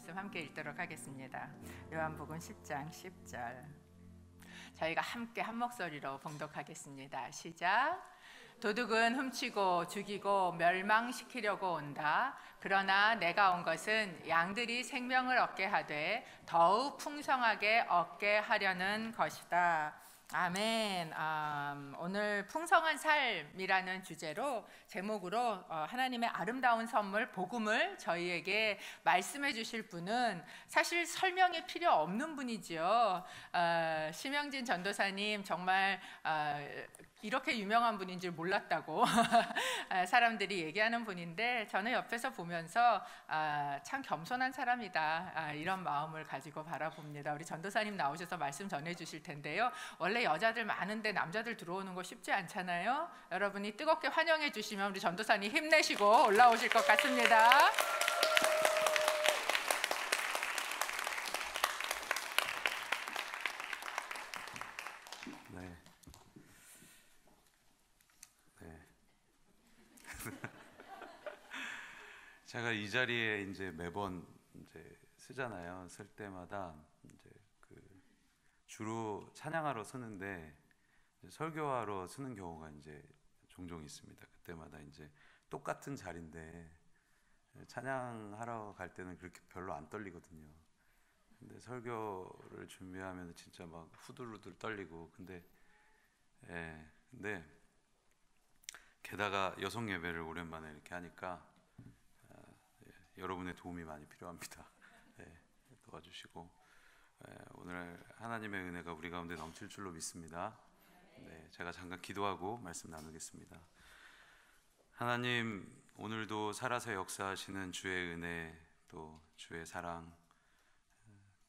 말씀 함께 읽도록 하겠습니다. 요한복음 10장 10절. 저희가 함께 한 목소리로 봉독하겠습니다. 시작. 도둑은 훔치고 죽이고 멸망시키려고 온다. 그러나 내가 온 것은 양들이 생명을 얻게 하되 더욱 풍성하게 얻게 하려는 것이다. 아멘. 오늘 풍성한 삶이라는 주제로 제목으로 하나님의 아름다운 선물 복음을 저희에게 말씀해 주실 분은 사실 설명이 필요 없는 분이죠. 심영진 전도사님 정말 이렇게 유명한 분인 줄 몰랐다고 사람들이 얘기하는 분인데, 저는 옆에서 보면서 참 겸손한 사람이다, 이런 마음을 가지고 바라봅니다. 우리 전도사님 나오셔서 말씀 전해 주실 텐데요. 원래 여자들 많은데 남자들 들어오는 거 쉽지 않잖아요. 여러분이 뜨겁게 환영해 주시면 우리 전도사님 힘내시고 올라오실 것 같습니다. 제가 이 자리에 이제 매번 이제 쓰잖아요. 쓸 때마다 이제 주로 찬양하러 쓰는데 설교하러 쓰는 경우가 이제 종종 있습니다. 그때마다 이제 똑같은 자리인데 찬양하러 갈 때는 그렇게 별로 안 떨리거든요. 근데 설교를 준비하면 진짜 막 후들후들 떨리고, 근데 게다가 여성 예배를 오랜만에 이렇게 하니까 여러분의 도움이 많이 필요합니다. 도와주시고 오늘 하나님의 은혜가 우리 가운데 넘칠 줄로 믿습니다. 제가 잠깐 기도하고 말씀 나누겠습니다. 하나님, 오늘도 살아서 역사하시는 주의 은혜, 또 주의 사랑,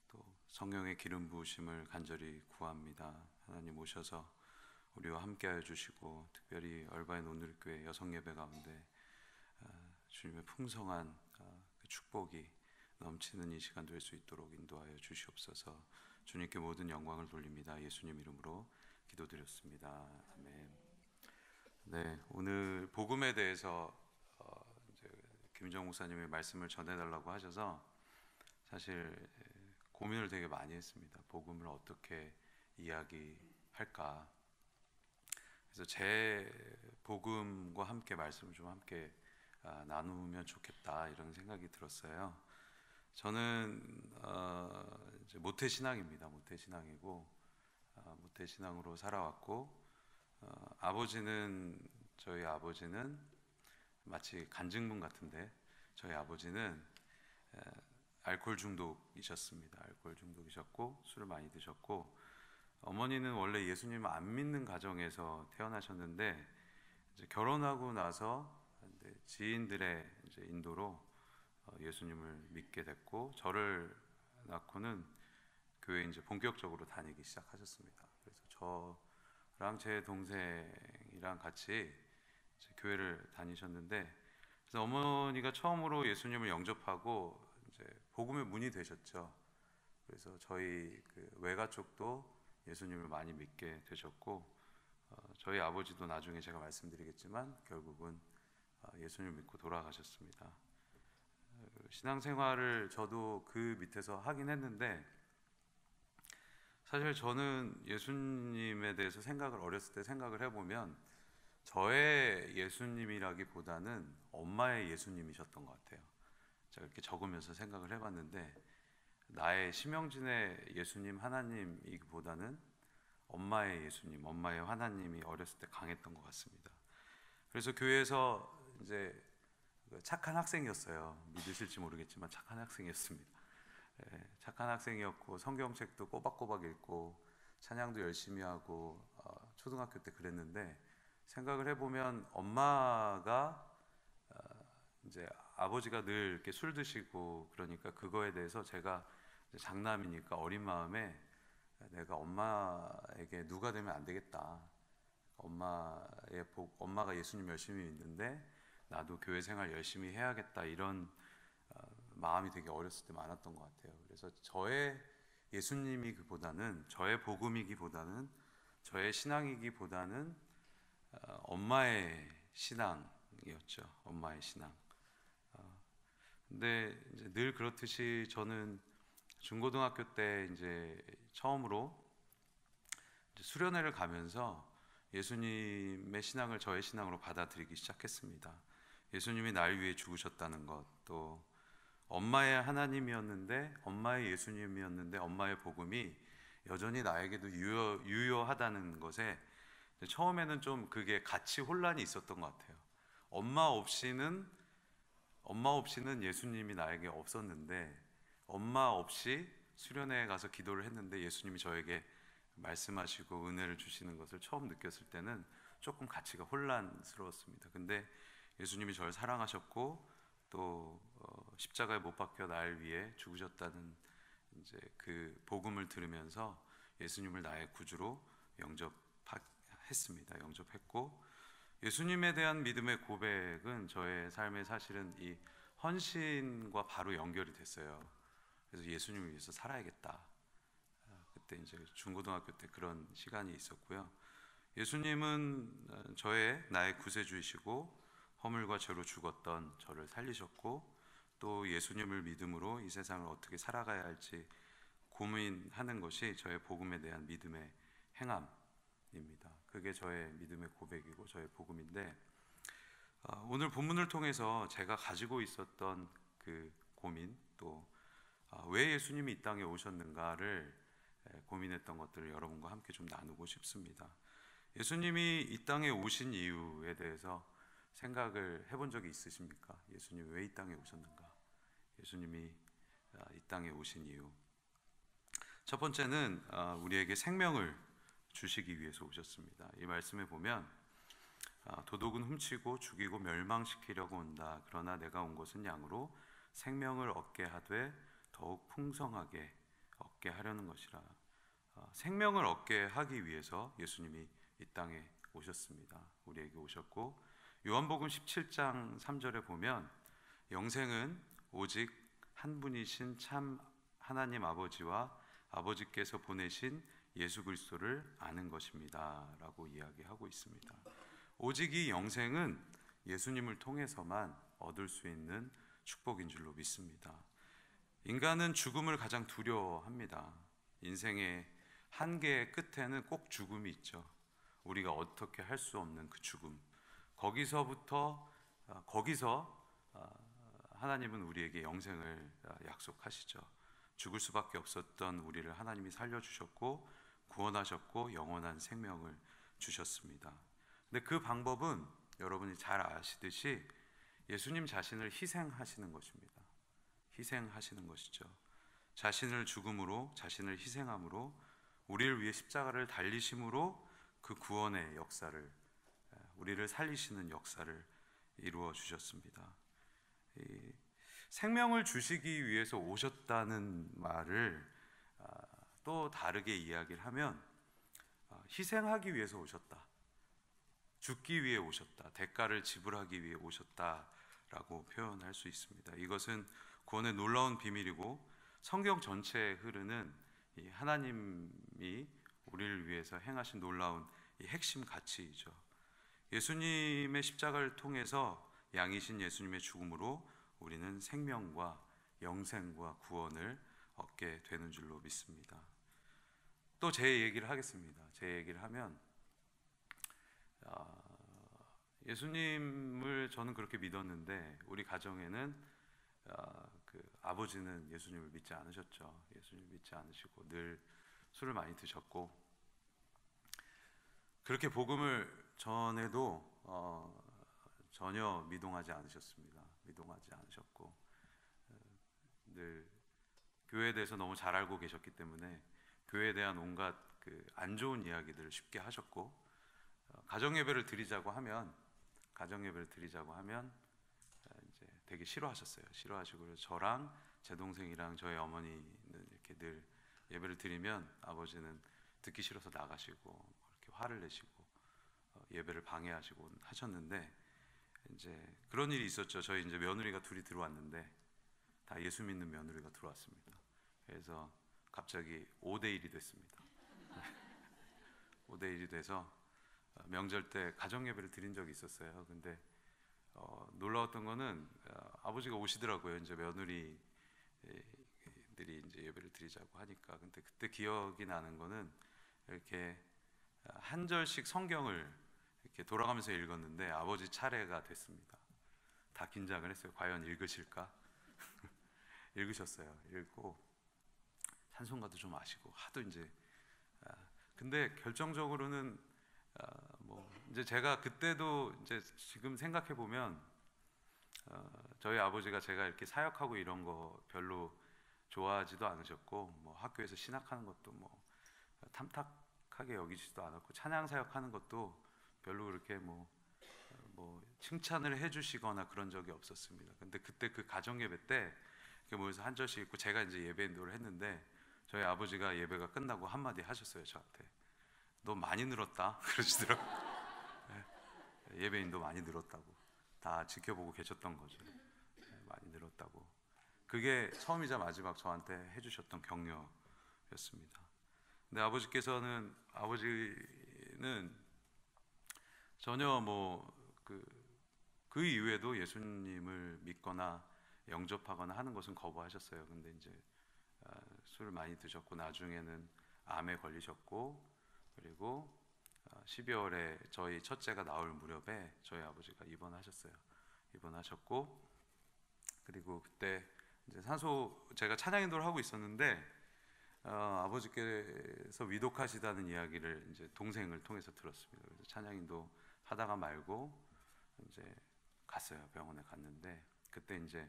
또 성령의 기름 부으심을 간절히 구합니다. 하나님 오셔서 우리와 함께하여 주시고, 특별히 얼바인 오늘교회 여성 예배 가운데 주님의 풍성한 그 축복이 넘치는 이 시간 될 수 있도록 인도하여 주시옵소서. 주님께 모든 영광을 돌립니다. 예수님 이름으로 기도드렸습니다. 아멘. 오늘 복음에 대해서 이제 김정 목사님의 말씀을 전해달라고 하셔서 사실 고민을 되게 많이 했습니다. 복음을 어떻게 이야기할까. 그래서 제 복음과 함께 말씀을 좀 함께 나누면 좋겠다, 이런 생각이 들었어요. 저는 이제 모태신앙입니다. 모태신앙이고 모태신앙으로 살아왔고, 저희 아버지는 마치 간증문 같은데, 저희 아버지는 알코올 중독이셨습니다. 알코올 중독이셨고 술을 많이 드셨고, 어머니는 원래 예수님을 안 믿는 가정에서 태어나셨는데, 이제 결혼하고 나서 지인들의 이제 인도로 예수님을 믿게 됐고, 저를 낳고는 교회 이제 본격적으로 다니기 시작하셨습니다. 그래서 저랑 제 동생이랑 같이 이제 교회를 다니셨는데, 그래서 어머니가 처음으로 예수님을 영접하고 이제 복음의 문이 되셨죠. 그래서 저희 외가 쪽도 예수님을 많이 믿게 되셨고, 저희 아버지도 나중에 제가 말씀드리겠지만 결국은 예수님을 믿고 돌아가셨습니다. 신앙생활을 저도 그 밑에서 하긴 했는데, 사실 저는 예수님에 대해서 어렸을 때 생각을 해보면 저의 예수님이라기보다는 엄마의 예수님이셨던 것 같아요. 제가 이렇게 적으면서 생각을 해봤는데, 나의 심영진의 예수님 하나님이기보다는 엄마의 예수님, 엄마의 하나님이 어렸을 때 강했던 것 같습니다. 그래서 교회에서 이제 착한 학생이었어요. 믿으실지 모르겠지만 착한 학생이었습니다. 착한 학생이었고, 성경책도 꼬박꼬박 읽고 찬양도 열심히 하고, 초등학교 때 그랬는데, 생각을 해보면 엄마가 이제 아버지가 늘 이렇게 술 드시고 그러니까 그거에 대해서 제가 장남이니까 어린 마음에 내가 엄마에게 누가 되면 안 되겠다. 엄마가 예수님 열심히 믿는데 나도 교회 생활 열심히 해야겠다, 이런 마음이 되게 어렸을 때 많았던 것 같아요. 그래서 저의 예수님이기보다는, 저의 복음이기보다는, 저의 신앙이기보다는 엄마의 신앙이었죠. 엄마의 신앙. 근데 이제 늘 그렇듯이 저는 중고등학교 때 이제 처음으로 이제 수련회를 가면서 예수님의 신앙을 저의 신앙으로 받아들이기 시작했습니다. 예수님이 날 위해 죽으셨다는 것, 또 엄마의 하나님이었는데, 엄마의 예수님이었는데, 엄마의 복음이 여전히 나에게도 유효하다는 것에 처음에는 좀 그게 같이 혼란이 있었던 것 같아요. 엄마 없이는 예수님이 나에게 없었는데, 엄마 없이 수련회에 가서 기도를 했는데 예수님이 저에게 말씀하시고 은혜를 주시는 것을 처음 느꼈을 때는 조금 가치가 혼란스러웠습니다. 근데 예수님이 저를 사랑하셨고 또 십자가에 못 박혀 날 위해 죽으셨다는 이제 그 복음을 들으면서 예수님을 나의 구주로 영접했고, 예수님에 대한 믿음의 고백은 저의 삶에 사실은 이 헌신과 바로 연결이 됐어요. 그래서 예수님을 위해서 살아야겠다. 그때 이제 중고등학교 때 그런 시간이 있었고요. 예수님은 나의 구세주이시고 허물과 죄로 죽었던 저를 살리셨고, 또 예수님을 믿음으로 이 세상을 어떻게 살아가야 할지 고민하는 것이 저의 복음에 대한 믿음의 행함입니다. 그게 저의 믿음의 고백이고 저의 복음인데, 오늘 본문을 통해서 제가 가지고 있었던 그 고민, 또 왜 예수님이 이 땅에 오셨는가를 고민했던 것들을 여러분과 함께 좀 나누고 싶습니다. 예수님이 이 땅에 오신 이유에 대해서 생각을 해본 적이 있으십니까? 예수님이 왜 이 땅에 오셨는가? 예수님이 이 땅에 오신 이유, 첫 번째는 우리에게 생명을 주시기 위해서 오셨습니다. 이 말씀에 보면 도둑은 훔치고 죽이고 멸망시키려고 온다. 그러나 내가 온 것은 양으로 생명을 얻게 하되 더욱 풍성하게 얻게 하려는 것이라. 생명을 얻게 하기 위해서 예수님이 이 땅에 오셨습니다. 우리에게 오셨고, 요한복음 17장 3절에 보면 영생은 오직 한 분이신 참 하나님 아버지와 아버지께서 보내신 예수 그리스도를 아는 것입니다 라고 이야기하고 있습니다. 오직 이 영생은 예수님을 통해서만 얻을 수 있는 축복인 줄로 믿습니다. 인간은 죽음을 가장 두려워합니다. 인생의 한계의 끝에는 꼭 죽음이 있죠. 우리가 어떻게 할 수 없는 그 죽음, 거기서 하나님은 우리에게 영생을 약속하시죠. 죽을 수밖에 없었던 우리를 하나님이 살려주셨고 구원하셨고 영원한 생명을 주셨습니다. 근데 그 방법은 여러분이 잘 아시듯이 예수님 자신을 희생하시는 것입니다. 희생하시는 것이죠. 자신을 죽음으로, 자신을 희생함으로, 우리를 위해 십자가를 달리심으로 그 구원의 역사를, 우리를 살리시는 역사를 이루어 주셨습니다. 생명을 주시기 위해서 오셨다는 말을 또 다르게 이야기를 하면 희생하기 위해서 오셨다, 죽기 위해 오셨다, 대가를 지불하기 위해 오셨다라고 표현할 수 있습니다. 이것은 구원의 놀라운 비밀이고 성경 전체에 흐르는 이 하나님이 우리를 위해서 행하신 놀라운 이 핵심 가치이죠. 예수님의 십자가를 통해서 양이신 예수님의 죽음으로 우리는 생명과 영생과 구원을 얻게 되는 줄로 믿습니다. 또 제 얘기를 하겠습니다. 제 얘기를 하면 예수님을 저는 그렇게 믿었는데 우리 가정에는 그 아버지는 예수님을 믿지 않으셨죠. 예수님을 믿지 않으시고 늘 술을 많이 드셨고, 그렇게 복음을 전해도 전혀 미동하지 않으셨습니다. 미동하지 않으셨고 늘 교회에 대해서 너무 잘 알고 계셨기 때문에 교회에 대한 온갖 그 안 좋은 이야기들을 쉽게 하셨고, 가정 예배를 드리자고 하면 이제 되게 싫어하셨어요. 싫어하시고, 저랑 제 동생이랑 저희 어머니는 이렇게 늘 예배를 드리면 아버지는 듣기 싫어서 나가시고 이렇게 화를 내시고 예배를 방해하시고 하셨는데, 이제 그런 일이 있었죠. 저희 이제 며느리가 둘이 들어왔는데 다 예수 믿는 며느리가 들어왔습니다. 그래서 갑자기 5대1이 됐습니다. 5대1이 돼서 명절 때 가정 예배를 드린 적이 있었어요. 근데 놀라웠던 거는 아버지가 오시더라고요. 이제 며느리들이 이제 예배를 드리자고 하니까. 근데 그때 기억이 나는 거는 이렇게 한 절씩 성경을 이렇게 돌아가면서 읽었는데 아버지 차례가 됐습니다. 다 긴장을 했어요. 과연 읽으실까? 읽으셨어요. 읽고 찬송가도 좀 아시고 하도 이제 근데 결정적으로는 뭐 이제 제가 그때도 이제 지금 생각해 보면 저희 아버지가 제가 이렇게 사역하고 이런 거 별로 좋아하지도 않으셨고 뭐 학교에서 신학하는 것도 뭐 탐탁하게 여기지도 않았고 찬양 사역하는 것도 별로 그렇게 뭐 칭찬을 해주시거나 그런 적이 없었습니다. 근데 그때 그 가정 예배 때 이렇게 모여서 한 절씩 읽고 제가 이제 예배 인도를 했는데 저희 아버지가 예배가 끝나고 한마디 하셨어요. 저한테 너 많이 늘었다 그러시더라고요. 예배 인도 많이 늘었다고 다 지켜보고 계셨던 거죠. 많이 늘었다고. 그게 처음이자 마지막 저한테 해주셨던 격려였습니다. 근데 아버지는 전혀 그 이후에도 예수님을 믿거나 영접하거나 하는 것은 거부하셨어요. 근데 이제 술을 많이 드셨고 나중에는 암에 걸리셨고 그리고 12월에 저희 첫째가 나올 무렵에 저희 아버지가 입원하셨고 그리고 그때 이제 제가 찬양 인도를 하고 있었는데 아버지께서 위독하시다는 이야기를 이제 동생을 통해서 들었습니다. 그래서 찬양 인도 하다가 말고 이제 갔어요. 병원에 갔는데 그때 이제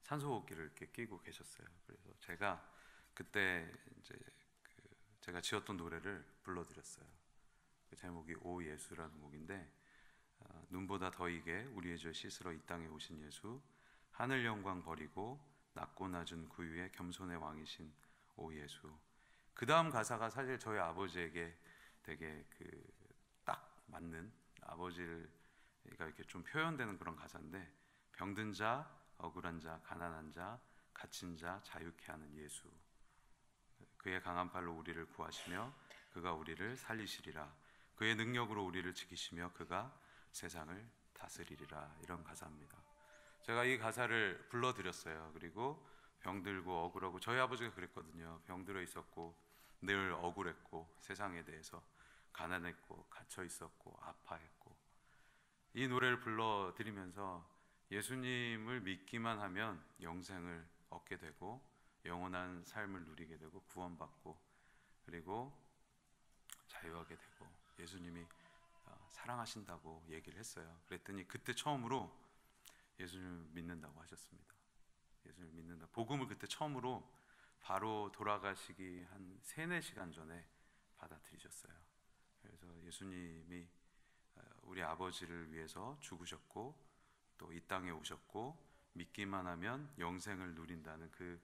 산소호흡기를 이렇게 끼고 계셨어요. 그래서 제가 그때 이제 제가 지었던 노래를 불러드렸어요. 그 제목이 오 예수라는 곡인데 눈보다 더 이게 우리의 죄 씻으러 이 땅에 오신 예수 하늘 영광 버리고 낮고 낮은 구유의 겸손의 왕이신 오 예수. 그 다음 가사가 사실 저희 아버지에게 되게 딱 맞는 아버지가 이렇게 좀 표현되는 그런 가사인데 병든 자, 억울한 자, 가난한 자, 갇힌 자 자유케 하는 예수. 그의 강한 팔로 우리를 구하시며 그가 우리를 살리시리라. 그의 능력으로 우리를 지키시며 그가 세상을 다스리리라. 이런 가사입니다. 제가 이 가사를 불러드렸어요. 그리고 병들고 억울하고 저희 아버지가 그랬거든요. 병들어 있었고 늘 억울했고 세상에 대해서 가난했고 갇혀 있었고 아파했고 이 노래를 불러드리면서 예수님을 믿기만 하면 영생을 얻게 되고 영원한 삶을 누리게 되고 구원받고 그리고 자유하게 되고 예수님이 사랑하신다고 얘기를 했어요. 그랬더니 그때 처음으로 예수님을 믿는다고 하셨습니다. 예수님을 믿는다. 복음을 그때 처음으로 바로 돌아가시기 한 3-4시간 전에 받아들이셨어요. 그래서 예수님이 우리 아버지를 위해서 죽으셨고 또 이 땅에 오셨고 믿기만 하면 영생을 누린다는 그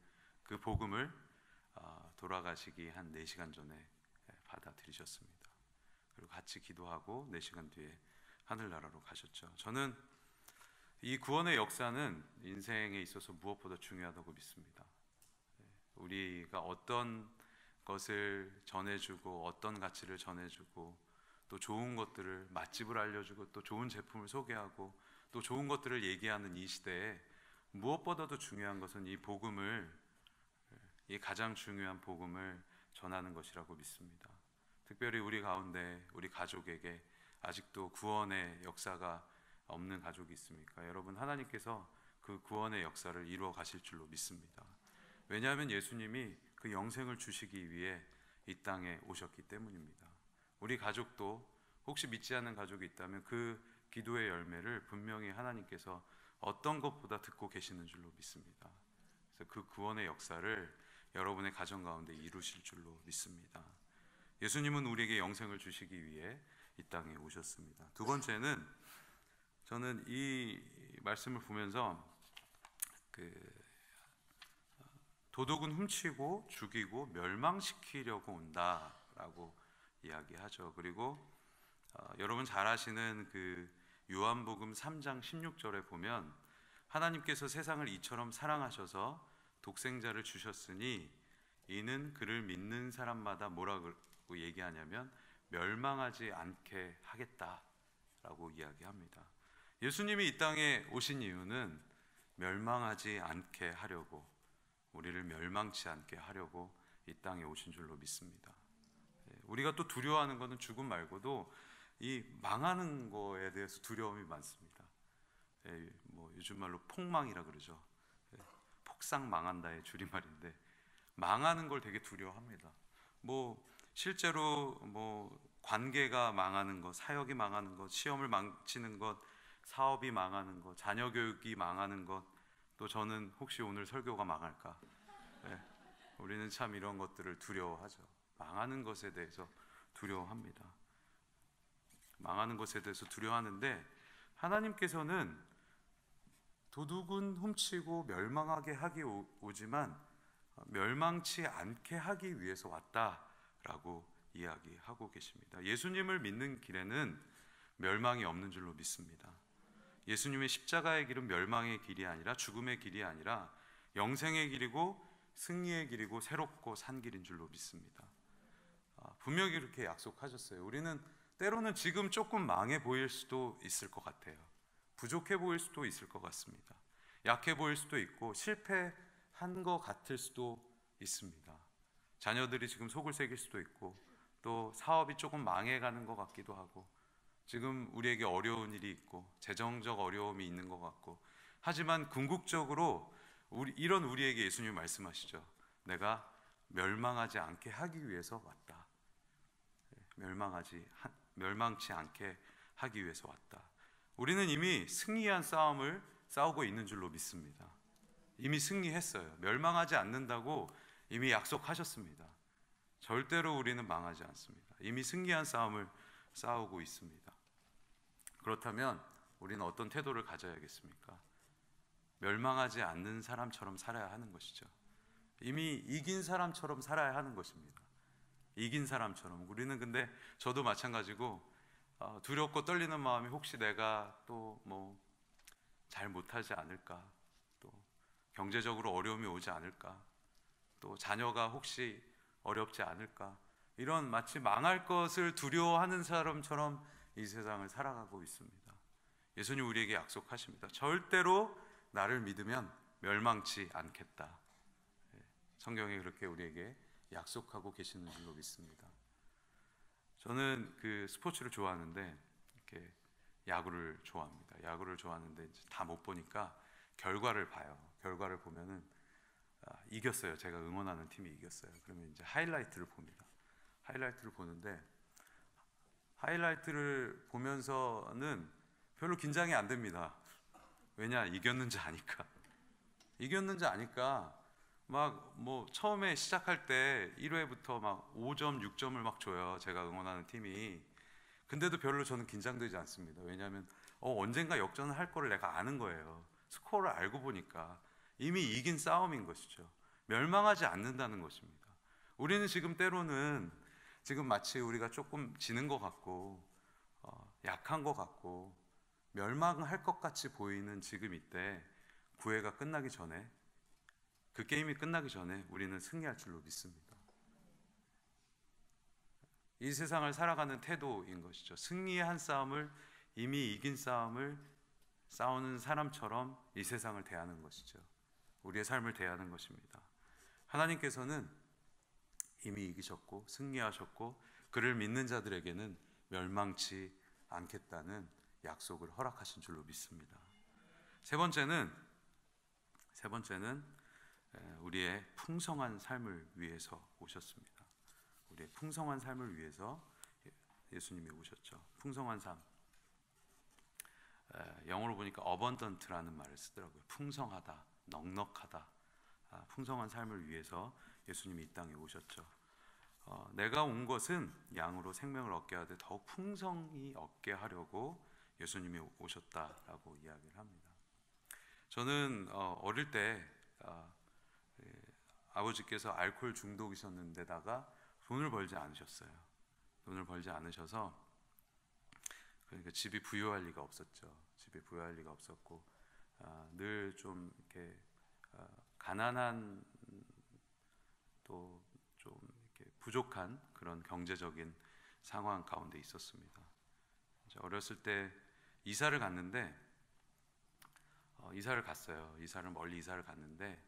복음을 돌아가시기 한 4시간 전에 받아들이셨습니다. 그리고 같이 기도하고 4시간 뒤에 하늘나라로 가셨죠. 저는 이 구원의 역사는 인생에 있어서 무엇보다 중요하다고 믿습니다. 우리가 어떤 것을 전해주고 어떤 가치를 전해주고 또 좋은 것들을 맛집을 알려주고 또 좋은 제품을 소개하고 또 좋은 것들을 얘기하는 이 시대에 무엇보다도 중요한 것은 이 가장 중요한 복음을 전하는 것이라고 믿습니다. 특별히 우리 가운데 우리 가족에게 아직도 구원의 역사가 없는 가족이 있습니까? 여러분, 하나님께서 그 구원의 역사를 이루어 가실 줄로 믿습니다. 왜냐하면 예수님이 그 영생을 주시기 위해 이 땅에 오셨기 때문입니다. 우리 가족도 혹시 믿지 않는 가족이 있다면 그 기도의 열매를 분명히 하나님께서 어떤 것보다 듣고 계시는 줄로 믿습니다. 그래서 그 구원의 역사를 여러분의 가정 가운데 이루실 줄로 믿습니다. 예수님은 우리에게 영생을 주시기 위해 이 땅에 오셨습니다. 두 번째는 저는 이 말씀을 보면서 도둑은 훔치고 죽이고 멸망시키려고 온다라고 이야기하죠. 그리고 여러분 잘 아시는 그 요한복음 3장 16절에 보면 하나님께서 세상을 이처럼 사랑하셔서 독생자를 주셨으니 이는 그를 믿는 사람마다 뭐라고 얘기하냐면 멸망하지 않게 하겠다라고 이야기합니다. 예수님이 이 땅에 오신 이유는 멸망하지 않게 하려고, 우리를 멸망치 않게 하려고 이 땅에 오신 줄로 믿습니다. 우리가 또 두려워하는 것은 죽음 말고도 이 망하는 거에 대해서 두려움이 많습니다. 뭐 요즘 말로 폭망이라 그러죠. 폭삭 망한다의 줄임말인데, 망하는 걸 되게 두려워합니다. 뭐 실제로 뭐 관계가 망하는 것, 사역이 망하는 것, 시험을 망치는 것, 사업이 망하는 것, 자녀 교육이 망하는 것, 또 저는 혹시 오늘 설교가 망할까? 우리는 참 이런 것들을 두려워하죠. 망하는 것에 대해서 두려워합니다. 망하는 것에 대해서 두려워하는데, 하나님께서는 도둑은 훔치고 멸망하게 하기 오지만 멸망치 않게 하기 위해서 왔다라고 이야기하고 계십니다. 예수님을 믿는 길에는 멸망이 없는 줄로 믿습니다. 예수님의 십자가의 길은 멸망의 길이 아니라, 죽음의 길이 아니라 영생의 길이고 승리의 길이고 새롭고 산 길인 줄로 믿습니다. 분명히 그렇게 약속하셨어요. 우리는 때로는 지금 조금 망해 보일 수도 있을 것 같아요. 부족해 보일 수도 있을 것 같습니다. 약해 보일 수도 있고 실패한 것 같을 수도 있습니다. 자녀들이 지금 속을 새길 수도 있고, 또 사업이 조금 망해가는 것 같기도 하고, 지금 우리에게 어려운 일이 있고 재정적 어려움이 있는 것 같고, 하지만 궁극적으로 이런 우리에게 예수님이 말씀하시죠. 내가 멸망하지 않게 하기 위해서 왔다. 멸망치 않게 하기 위해서 왔다. 우리는 이미 승리한 싸움을 싸우고 있는 줄로 믿습니다. 이미 승리했어요. 멸망하지 않는다고 이미 약속하셨습니다. 절대로 우리는 망하지 않습니다. 이미 승리한 싸움을 싸우고 있습니다. 그렇다면 우리는 어떤 태도를 가져야겠습니까? 멸망하지 않는 사람처럼 살아야 하는 것이죠. 이미 이긴 사람처럼 살아야 하는 것입니다. 이긴 사람처럼. 우리는 근데 저도 마찬가지고 두렵고 떨리는 마음이, 혹시 내가 또 뭐 잘 못하지 않을까, 또 경제적으로 어려움이 오지 않을까, 또 자녀가 혹시 어렵지 않을까, 이런 마치 망할 것을 두려워하는 사람처럼 이 세상을 살아가고 있습니다. 예수님 우리에게 약속하십니다. 절대로 나를 믿으면 멸망치 않겠다. 성경에 그렇게 우리에게 약속하고 계시는 줄로 믿습니다. 저는 그 스포츠를 좋아하는데, 이렇게 야구를 좋아합니다. 야구를 좋아하는데 이제 다 못 보니까 결과를 봐요. 결과를 보면은 이겼어요. 제가 응원하는 팀이 이겼어요. 그러면 이제 하이라이트를 봅니다. 하이라이트를 보는데, 하이라이트를 보면서는 별로 긴장이 안 됩니다. 왜냐? 이겼는지 아니까. 이겼는지 아니까 막 뭐 처음에 시작할 때 1회부터 막 5점, 6점을 막 줘요. 제가 응원하는 팀이. 근데도 별로 저는 긴장되지 않습니다. 왜냐하면 언젠가 역전을 할 거를 내가 아는 거예요. 스코어를 알고 보니까 이미 이긴 싸움인 것이죠. 멸망하지 않는다는 것입니다. 우리는 지금 때로는 지금 마치 우리가 조금 지는 것 같고 약한 것 같고 멸망할 것 같이 보이는 지금 이때, 구회가 끝나기 전에, 그 게임이 끝나기 전에 우리는 승리할 줄로 믿습니다. 이 세상을 살아가는 태도인 것이죠. 승리한 싸움을, 이미 이긴 싸움을 싸우는 사람처럼 이 세상을 대하는 것이죠. 우리의 삶을 대하는 것입니다. 하나님께서는 이미 이기셨고 승리하셨고, 그를 믿는 자들에게는 멸망치 않겠다는 약속을 허락하신 줄로 믿습니다. 세 번째는 우리의 풍성한 삶을 위해서 오셨습니다. 우리의 풍성한 삶을 위해서 예수님이 오셨죠. 풍성한 삶, 영어로 보니까 abundant라는 말을 쓰더라고요. 풍성하다, 넉넉하다. 풍성한 삶을 위해서 예수님이 이 땅에 오셨죠. 내가 온 것은 양으로 생명을 얻게 하되 더욱 풍성히 얻게 하려고 예수님이 오셨다라고 이야기를 합니다. 저는 어릴 때 아버지께서 알코올 중독이셨는데다가 돈을 벌지 않으셨어요. 돈을 벌지 않으셔서, 그러니까 집이 부유할 리가 없었죠. 집이 부유할 리가 없었고, 늘 좀 이렇게 가난한, 또 좀 이렇게 부족한 그런 경제적인 상황 가운데 있었습니다. 어렸을 때 이사를 갔는데, 이사를 갔어요. 멀리 이사를 갔는데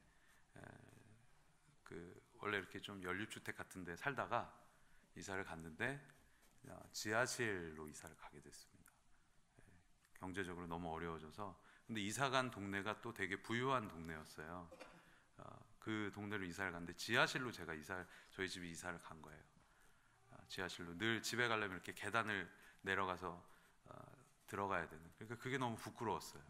원래 이렇게 좀 연립주택 같은데 살다가 이사를 갔는데 지하실로 이사를 가게 됐습니다. 경제적으로 너무 어려워져서. 근데 이사 간 동네가 또 되게 부유한 동네였어요. 그 동네로 이사를 갔는데 지하실로 저희 집이 이사를 간 거예요. 지하실로 늘 집에 가려면 이렇게 계단을 내려가서 들어가야 되는. 그러니까 그게 너무 부끄러웠어요.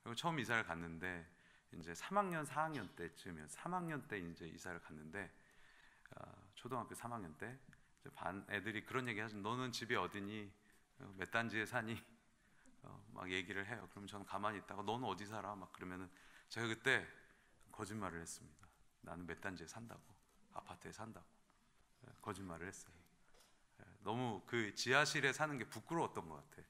그리고 처음 이사를 갔는데 이제 3학년 4학년 때쯤이요. 3학년 때 이제 이사를 갔는데 초등학교 3학년 때 반 애들이 그런 얘기 하죠. 너는 집이 어디니? 몇 단지에 사니? 막 얘기를 해요. 그럼 저는 가만히 있다가 너는 어디 살아? 막 그러면은 제가 그때 거짓말을 했습니다. 나는 몇 단지에 산다고, 아파트에 산다고. 거짓말을 했어요. 너무 그 지하실에 사는 게 부끄러웠던 것 같아.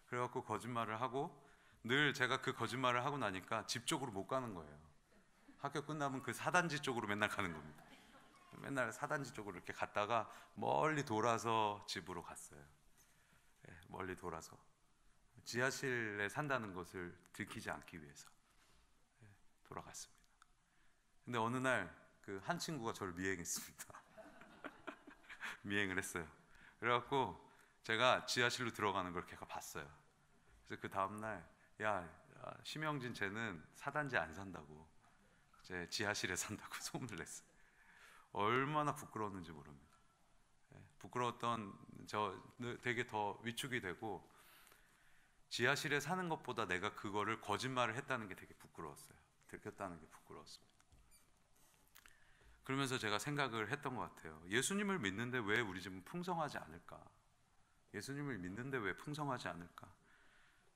그래갖고 거짓말을 하고, 늘 제가 그 거짓말을 하고 나니까 집 쪽으로 못 가는 거예요. 학교 끝나면 그 4단지 쪽으로 맨날 가는 겁니다. 맨날 4단지 쪽으로 이렇게 갔다가 멀리 돌아서 집으로 갔어요. 멀리 돌아서 지하실에 산다는 것을 들키지 않기 위해서 돌아갔습니다. 근데 어느 날 그 한 친구가 저를 미행했습니다. 미행을 했어요. 그래갖고 제가 지하실로 들어가는 걸 걔가 봤어요. 그래서 그 다음날 야, 심영진 쟤는 4단지 안 산다고, 쟤 지하실에 산다고 소문을 냈어요. 얼마나 부끄러웠는지 모릅니다. 부끄러웠던 저 되게 더 위축이 되고, 지하실에 사는 것보다 내가 그거를 거짓말을 했다는 게 되게 부끄러웠어요. 들켰다는 게 부끄러웠습니다. 그러면서 제가 생각을 했던 것 같아요. 예수님을 믿는데 왜 우리 집은 풍성하지 않을까? 예수님을 믿는데 왜 풍성하지 않을까?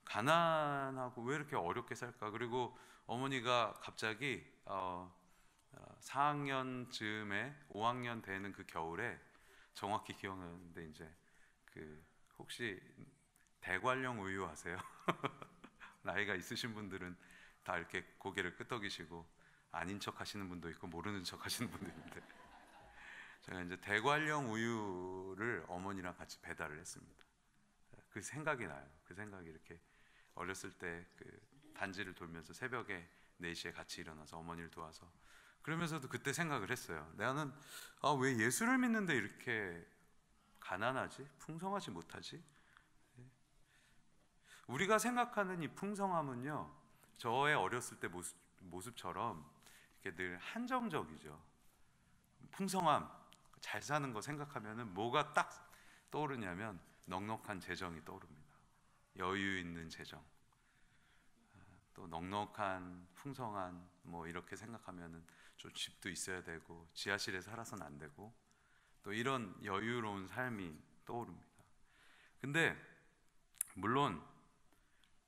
가난하고 왜 이렇게 어렵게 살까? 그리고 어머니가 갑자기 4학년쯤에 5학년 되는 그 겨울에, 정확히 기억나는데 이제 혹시 대관령 우유 아세요? 나이가 있으신 분들은 다 이렇게 고개를 끄덕이시고 아닌 척 하시는 분도 있고 모르는 척 하시는 분도 있는데, 제가 이제 대관령 우유를 어머니랑 같이 배달을 했습니다. 그 생각이 나요. 그 생각이 이렇게 어렸을 때 그 단지를 돌면서 새벽에 4시에 같이 일어나서 어머니를 도와서, 그러면서도 그때 생각을 했어요. 나는 왜 예수를 믿는데 이렇게 가난하지? 풍성하지 못하지? 우리가 생각하는 이 풍성함은요, 저의 어렸을 때 모습처럼 이렇게 늘 한정적이죠. 풍성함, 잘 사는 거 생각하면은 뭐가 딱 떠오르냐면 넉넉한 재정이 떠오릅니다. 여유 있는 재정, 또 넉넉한 풍성한 뭐 이렇게 생각하면은 좀 집도 있어야 되고 지하실에 살아서는 안 되고, 또 이런 여유로운 삶이 떠오릅니다. 근데 물론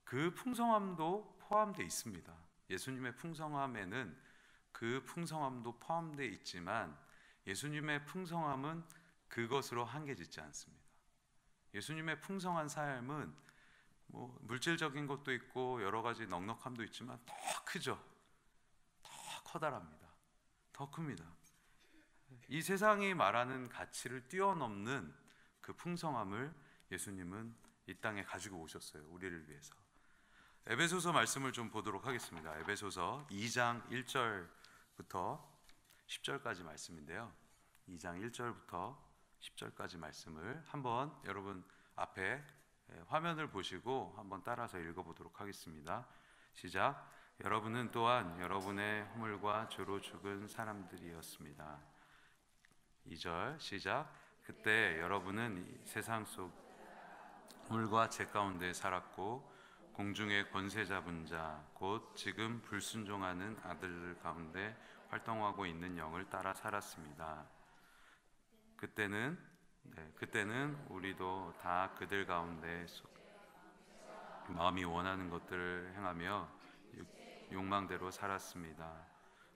그 풍성함도 포함되어 있습니다. 예수님의 풍성함에는 그 풍성함도 포함되어 있지만, 예수님의 풍성함은 그것으로 한계짓지 않습니다. 예수님의 풍성한 삶은 뭐 물질적인 것도 있고 여러 가지 넉넉함도 있지만 더 크죠. 더 커다랍니다. 더 큽니다. 이 세상이 말하는 가치를 뛰어넘는 그 풍성함을 예수님은 이 땅에 가지고 오셨어요. 우리를 위해서. 에베소서 말씀을 좀 보도록 하겠습니다. 에베소서 2장 1절부터 10절까지 말씀인데요. 2장 1절부터 10절까지 말씀을 한번 여러분 앞에 화면을 보시고 한번 따라서 읽어보도록 하겠습니다. 시작. 여러분은 또한 여러분의 허물과 죄로 죽은 사람들이었습니다. 2절 시작. 그때 여러분은 세상 속 물과 죄 가운데 살았고, 공중의 권세 잡은 자, 곧 지금 불순종하는 아들 가운데 활동하고 있는 영을 따라 살았습니다. 그때는 우리도 다 그들 가운데 마음이 원하는 것들을 행하며 욕망대로 살았습니다.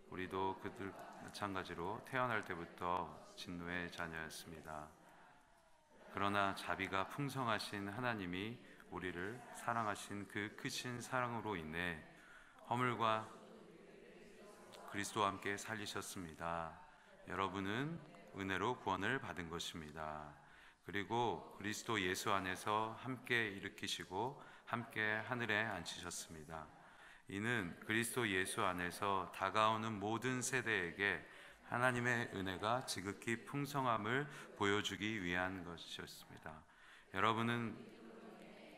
우리도 그들 마찬가지로 태어날 때부터 진노의 자녀였습니다. 그러나 자비가 풍성하신 하나님이 우리를 사랑하신 그 크신 사랑으로 인해 허물과 그리스도와 함께 살리셨습니다. 여러분은 은혜로 구원을 받은 것입니다. 그리고 그리스도 예수 안에서 함께 일으키시고 함께 하늘에 앉히셨습니다. 이는 그리스도 예수 안에서 다가오는 모든 세대에게 하나님의 은혜가 지극히 풍성함을 보여주기 위한 것이었습니다. 여러분은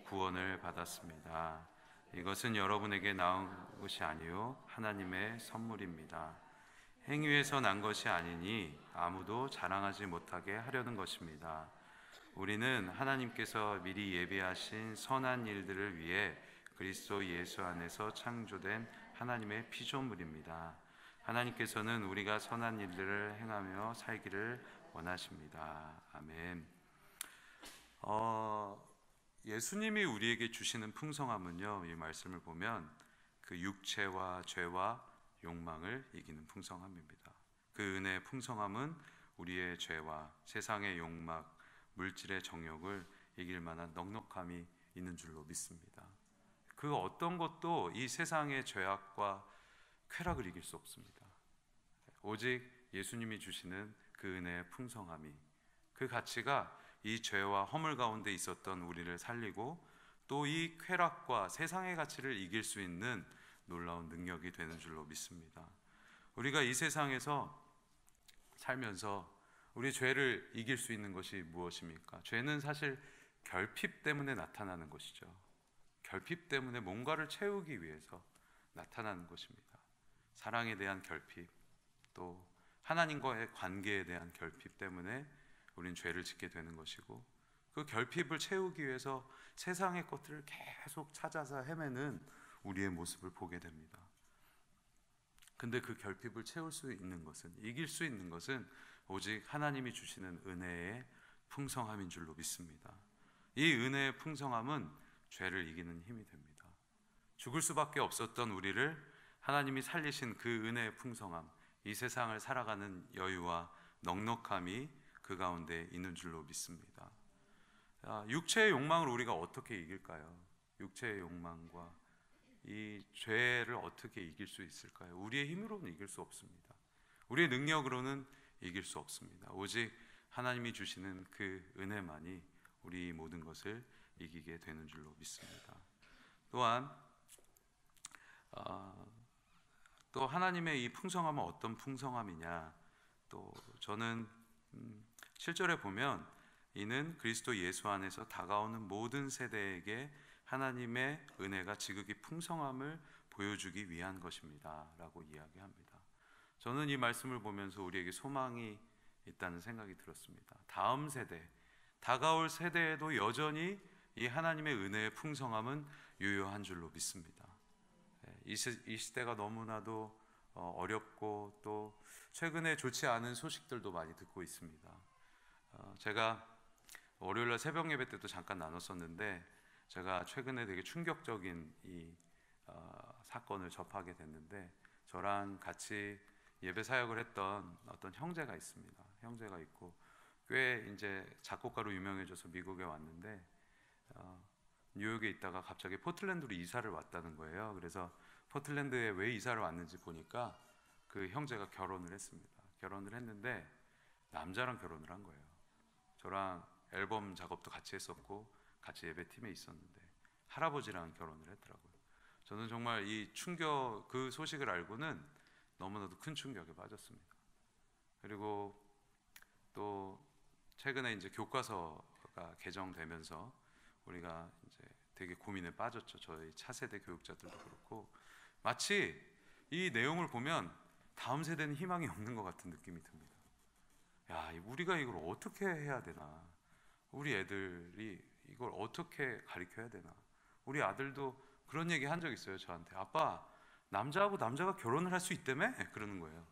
구원을 받았습니다. 이것은 여러분에게 나온 것이 아니요 하나님의 선물입니다. 행위에서 난 것이 아니니 아무도 자랑하지 못하게 하려는 것입니다. 우리는 하나님께서 미리 예비하신 선한 일들을 위해 그리스도 예수 안에서 창조된 하나님의 피조물입니다. 하나님께서는 우리가 선한 일들을 행하며 살기를 원하십니다. 아멘. 예수님이 우리에게 주시는 풍성함은요, 이 말씀을 보면 그 육체와 죄와 욕망을 이기는 풍성함입니다. 그 은혜의 풍성함은 우리의 죄와 세상의 욕망, 물질의 정욕을 이길 만한 넉넉함이 있는 줄로 믿습니다. 그 어떤 것도 이 세상의 죄악과 쾌락을 이길 수 없습니다. 오직 예수님이 주시는 그 은혜의 풍성함이, 그 가치가 이 죄와 허물 가운데 있었던 우리를 살리고 또 이 쾌락과 세상의 가치를 이길 수 있는 놀라운 능력이 되는 줄로 믿습니다. 우리가 이 세상에서 살면서 우리 죄를 이길 수 있는 것이 무엇입니까? 죄는 사실 결핍 때문에 나타나는 것이죠. 결핍 때문에 뭔가를 채우기 위해서 나타나는 것입니다. 사랑에 대한 결핍, 또 하나님과의 관계에 대한 결핍 때문에 우린 죄를 짓게 되는 것이고, 그 결핍을 채우기 위해서 세상의 것들을 계속 찾아서 헤매는 우리의 모습을 보게 됩니다. 근데 그 결핍을 채울 수 있는 것은, 이길 수 있는 것은 오직 하나님이 주시는 은혜의 풍성함인 줄로 믿습니다. 이 은혜의 풍성함은 죄를 이기는 힘이 됩니다. 죽을 수밖에 없었던 우리를 하나님이 살리신 그 은혜의 풍성함, 이 세상을 살아가는 여유와 넉넉함이 그 가운데 있는 줄로 믿습니다. 육체의 욕망을 우리가 어떻게 이길까요? 육체의 욕망과 이 죄를 어떻게 이길 수 있을까요? 우리의 힘으로는 이길 수 없습니다. 우리의 능력으로는 이길 수 없습니다. 오직 하나님이 주시는 그 은혜만이 우리 모든 것을 이기게 되는 줄로 믿습니다. 또한 또 하나님의 이 풍성함은 어떤 풍성함이냐? 또 저는 7절에 보면 이는 그리스도 예수 안에서 다가오는 모든 세대에게 하나님의 은혜가 지극히 풍성함을 보여주기 위한 것입니다 라고 이야기합니다. 저는 이 말씀을 보면서 우리에게 소망이 있다는 생각이 들었습니다. 다음 세대, 다가올 세대에도 여전히 이 하나님의 은혜의 풍성함은 유효한 줄로 믿습니다. 이 시대가 너무나도 어렵고 또 최근에 좋지 않은 소식들도 많이 듣고 있습니다. 제가 월요일날 새벽 예배 때도 잠깐 나눴었는데, 제가 최근에 되게 충격적인 이 사건을 접하게 됐는데, 저랑 같이 예배 사역을 했던 어떤 형제가 있습니다. 형제가 있고 꽤 이제 작곡가로 유명해져서 미국에 왔는데 뉴욕에 있다가 갑자기 포틀랜드로 이사를 왔다는 거예요. 그래서 포틀랜드에 왜 이사를 왔는지 보니까 그 형제가 결혼을 했습니다. 결혼을 했는데 남자랑 결혼을 한 거예요. 저랑 앨범 작업도 같이 했었고 같이 예배팀에 있었는데 할아버지랑 결혼을 했더라고요. 저는 정말 이 충격, 그 소식을 알고는 너무나도 큰 충격에 빠졌습니다. 그리고 또 최근에 이제 교과서가 개정되면서 우리가 이제 되게 고민에 빠졌죠. 저희 차세대 교육자들도 그렇고, 마치 이 내용을 보면 다음 세대는 희망이 없는 것 같은 느낌이 듭니다. 야, 우리가 이걸 어떻게 해야 되나? 우리 애들이 이걸 어떻게 가르쳐야 되나? 우리 아들도 그런 얘기 한 적 있어요. 저한테. 아빠, 남자하고 남자가 결혼을 할 수 있다며? 그러는 거예요.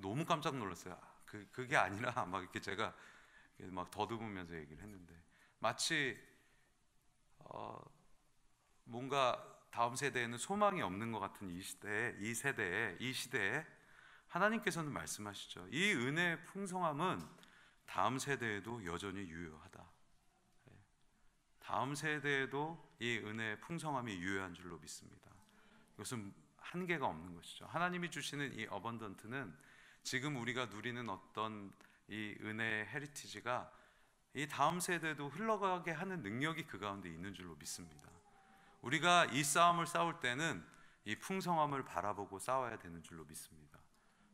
너무 깜짝 놀랐어요. 그게 아니라 막 이렇게 제가 막 더듬으면서 얘기를 했는데, 마치 뭔가 다음 세대에는 소망이 없는 것 같은 이 시대에 하나님께서는 말씀하시죠. 이 은혜의 풍성함은 다음 세대에도 여전히 유효하다. 다음 세대에도 이 은혜의 풍성함이 유효한 줄로 믿습니다. 이것은 한계가 없는 것이죠. 하나님이 주시는 이 어번던트는 지금 우리가 누리는 어떤 이 은혜의 헤리티지가 이 다음 세대도 흘러가게 하는 능력이 그 가운데 있는 줄로 믿습니다. 우리가 이 싸움을 싸울 때는 이 풍성함을 바라보고 싸워야 되는 줄로 믿습니다.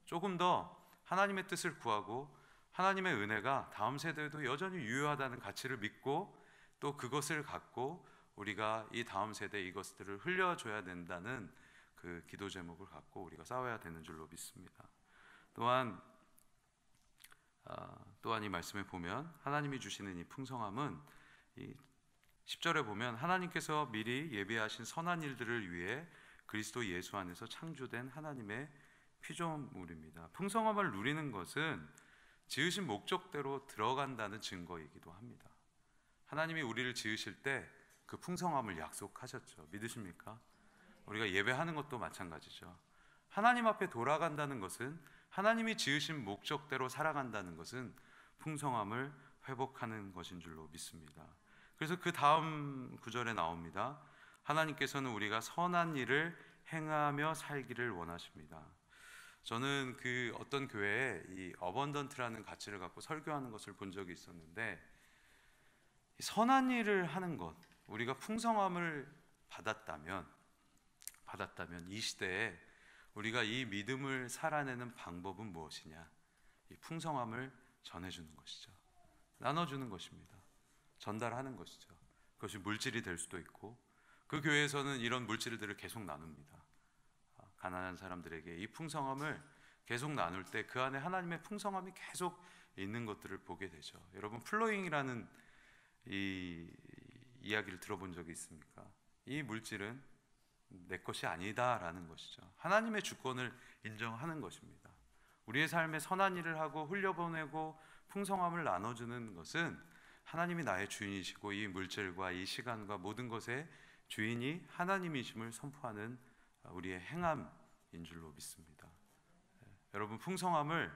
조금 더 하나님의 뜻을 구하고 하나님의 은혜가 다음 세대에도 여전히 유효하다는 가치를 믿고 또 그것을 갖고 우리가 이 다음 세대에 이것들을 흘려줘야 된다는 그 기도 제목을 갖고 우리가 싸워야 되는 줄로 믿습니다. 또한 이 말씀에 보면 하나님이 주시는 이 풍성함은 이 10절에 보면 하나님께서 미리 예비하신 선한 일들을 위해 그리스도 예수 안에서 창조된 하나님의 피조물입니다. 풍성함을 누리는 것은 지으신 목적대로 들어간다는 증거이기도 합니다. 하나님이 우리를 지으실 때 그 풍성함을 약속하셨죠. 믿으십니까? 우리가 예배하는 것도 마찬가지죠. 하나님 앞에 돌아간다는 것은, 하나님이 지으신 목적대로 살아간다는 것은 풍성함을 회복하는 것인 줄로 믿습니다. 그래서 그 다음 구절에 나옵니다. 하나님께서는 우리가 선한 일을 행하며 살기를 원하십니다. 저는 그 어떤 교회에 이 어번던트라는 가치를 갖고 설교하는 것을 본 적이 있었는데, 선한 일을 하는 것, 우리가 풍성함을 받았다면 이 시대에 우리가 이 믿음을 살아내는 방법은 무엇이냐? 이 풍성함을 전해주는 것이죠. 나눠주는 것입니다. 전달하는 것이죠. 그것이 물질이 될 수도 있고, 그 교회에서는 이런 물질들을 계속 나눕니다. 가난한 사람들에게 이 풍성함을 계속 나눌 때 그 안에 하나님의 풍성함이 계속 있는 것들을 보게 되죠. 여러분, 플로잉이라는 이 이야기를 들어본 적이 있습니까? 이 물질은 내 것이 아니다라는 것이죠. 하나님의 주권을 인정하는 것입니다. 우리의 삶에 선한 일을 하고 흘려보내고 풍성함을 나눠주는 것은 하나님이 나의 주인이시고 이 물질과 이 시간과 모든 것의 주인이 하나님이심을 선포하는 우리의 행함인 줄로 믿습니다. 여러분, 풍성함을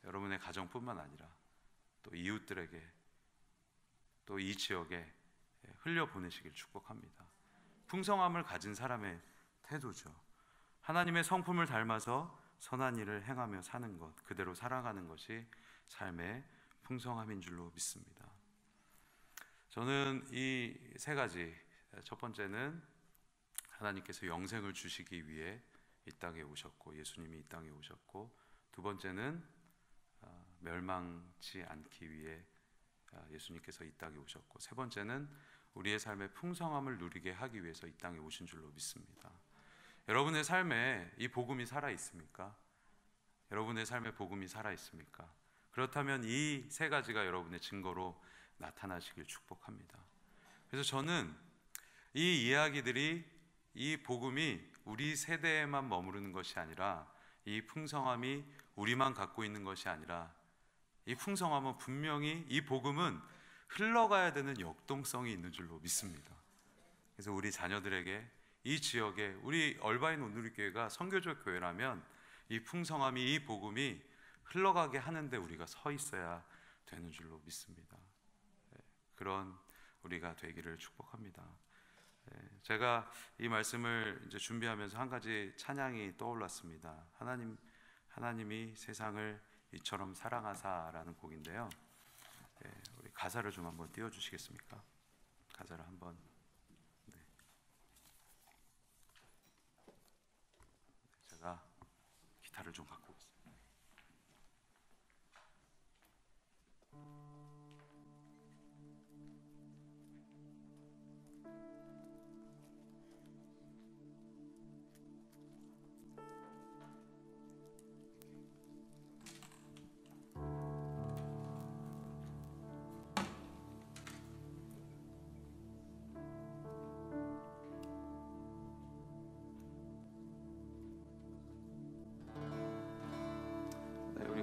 여러분의 가정뿐만 아니라 또 이웃들에게 또 이 지역에 흘려보내시길 축복합니다. 풍성함을 가진 사람의 태도죠. 하나님의 성품을 닮아서 선한 일을 행하며 사는 것, 그대로 살아가는 것이 삶의 풍성함인 줄로 믿습니다. 저는 이 세 가지, 첫 번째는 하나님께서 영생을 주시기 위해 이 땅에 오셨고, 예수님이 이 땅에 오셨고, 두 번째는 멸망치 않기 위해 예수님께서 이 땅에 오셨고, 세 번째는 우리의 삶의 풍성함을 누리게 하기 위해서 이 땅에 오신 줄로 믿습니다. 여러분의 삶에 이 복음이 살아 있습니까? 여러분의 삶에 복음이 살아 있습니까? 그렇다면 이 세 가지가 여러분의 증거로 나타나시길 축복합니다. 그래서 저는 이 이야기들이, 이 복음이 우리 세대에만 머무르는 것이 아니라, 이 풍성함이 우리만 갖고 있는 것이 아니라, 이 풍성함은 분명히, 이 복음은 흘러가야 되는 역동성이 있는 줄로 믿습니다. 그래서 우리 자녀들에게, 이 지역에, 우리 얼바인 온누리교회가 선교적 교회라면 이 풍성함이, 이 복음이 흘러가게 하는데 우리가 서 있어야 되는 줄로 믿습니다. 그런 우리가 되기를 축복합니다. 제가 이 말씀을 이제 준비하면서 한 가지 찬양이 떠올랐습니다. 하나님이 세상을 이처럼 사랑하사라는 곡인데요. 우리 가사를 좀 한번 띄워주시겠습니까? 가사를 한번. 제가 기타를 좀 갖고 오겠습니다.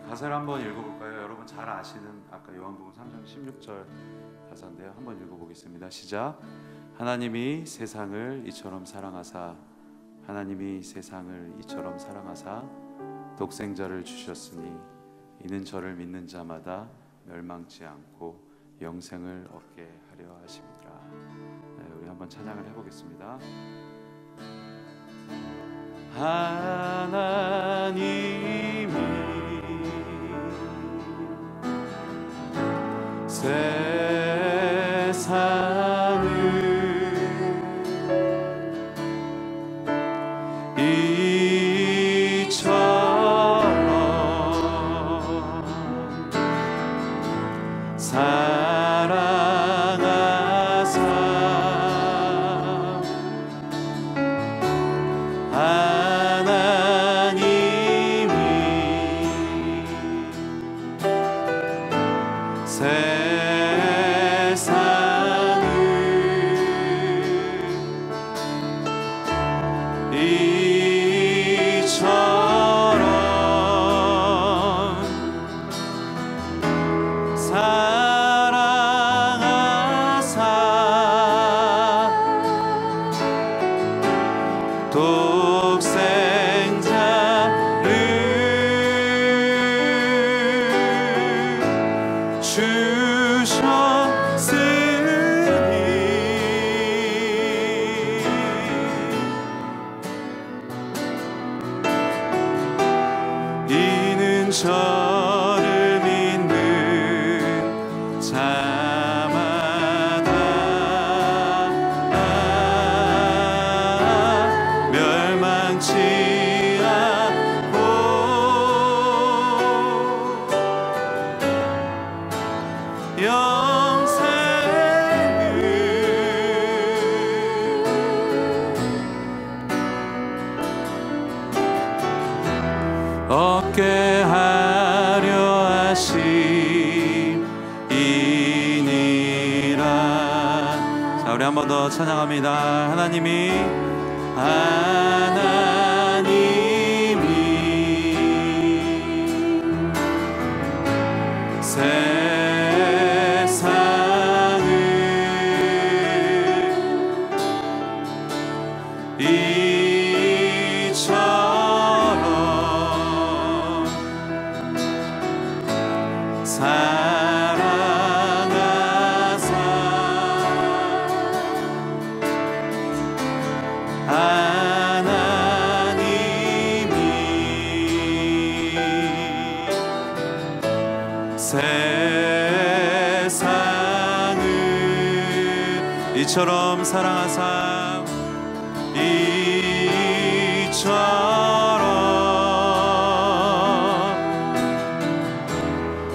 가사를 한번 읽어볼까요? 여러분 잘 아시는 아까 요한복음 3장 16절 가사인데요. 한번 읽어보겠습니다. 시작. 하나님이 세상을 이처럼 사랑하사, 하나님이 세상을 이처럼 사랑하사 독생자를 주셨으니 이는 저를 믿는 자마다 멸망치 않고 영생을 얻게 하려 하심이라. 우리 한번 찬양을 해보겠습니다. 하나님이 세상을 저를 믿는 자마다 멸망치 않고 영생을 얻게 하려 하심이니라. 자, 우리 한 번 더 찬양합니다. 하나님이 세상을 이처럼 사랑하사 하나님이 세상을 이처럼 사랑하사 이처럼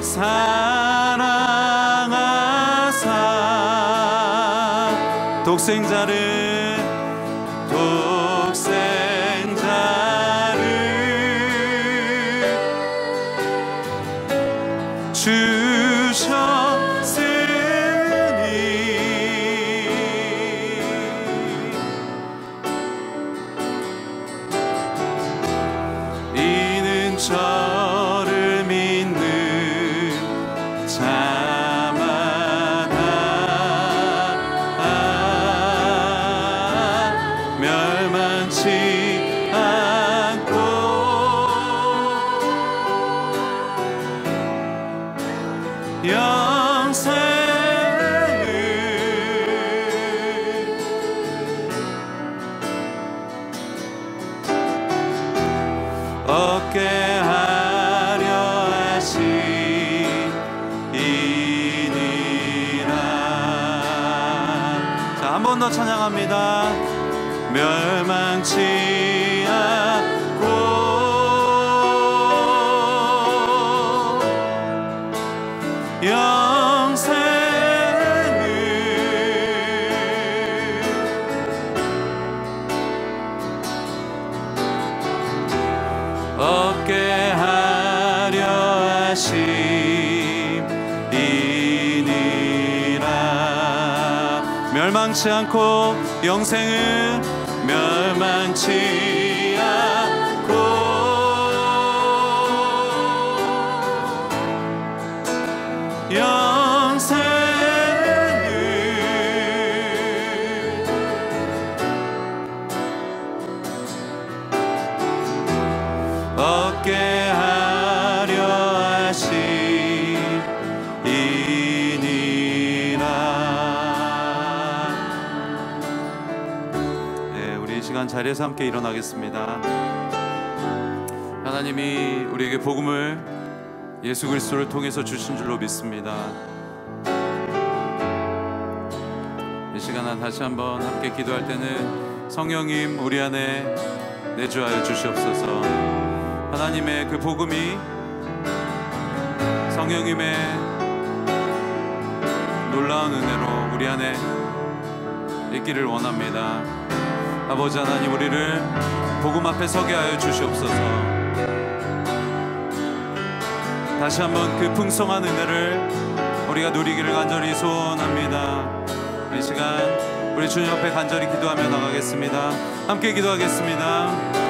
사랑하사 독생자를 주셨으니 이는 저를 믿는 자마다 멸망치 않고 영생을 얻게 하려 하심이니라. 자, 한 번 더 찬양합니다. 멸망치 않고 영생을 얻게 하려 하심이니라. 멸망치 않고 영생을 멸망치 않고 영생을 얻게 하려 하심이니라. 네, 우리 이 시간 자리에서 함께 일어나겠습니다. 하나님이 우리에게 복음을 예수 그리스도를 통해서 주신 줄로 믿습니다. 이 시간 다시 한번 함께 기도할 때는 성령님 우리 안에 내주하여 주시옵소서. 하나님의 그 복음이 성령님의 놀라운 은혜로 우리 안에 있기를 원합니다. 아버지 하나님, 우리를 복음 앞에 서게 하여 주시옵소서. 다시 한번 그 풍성한 은혜를 우리가 누리기를 간절히 소원합니다. 이 시간 우리 주님 앞에 간절히 기도하며 나가겠습니다. 함께 기도하겠습니다.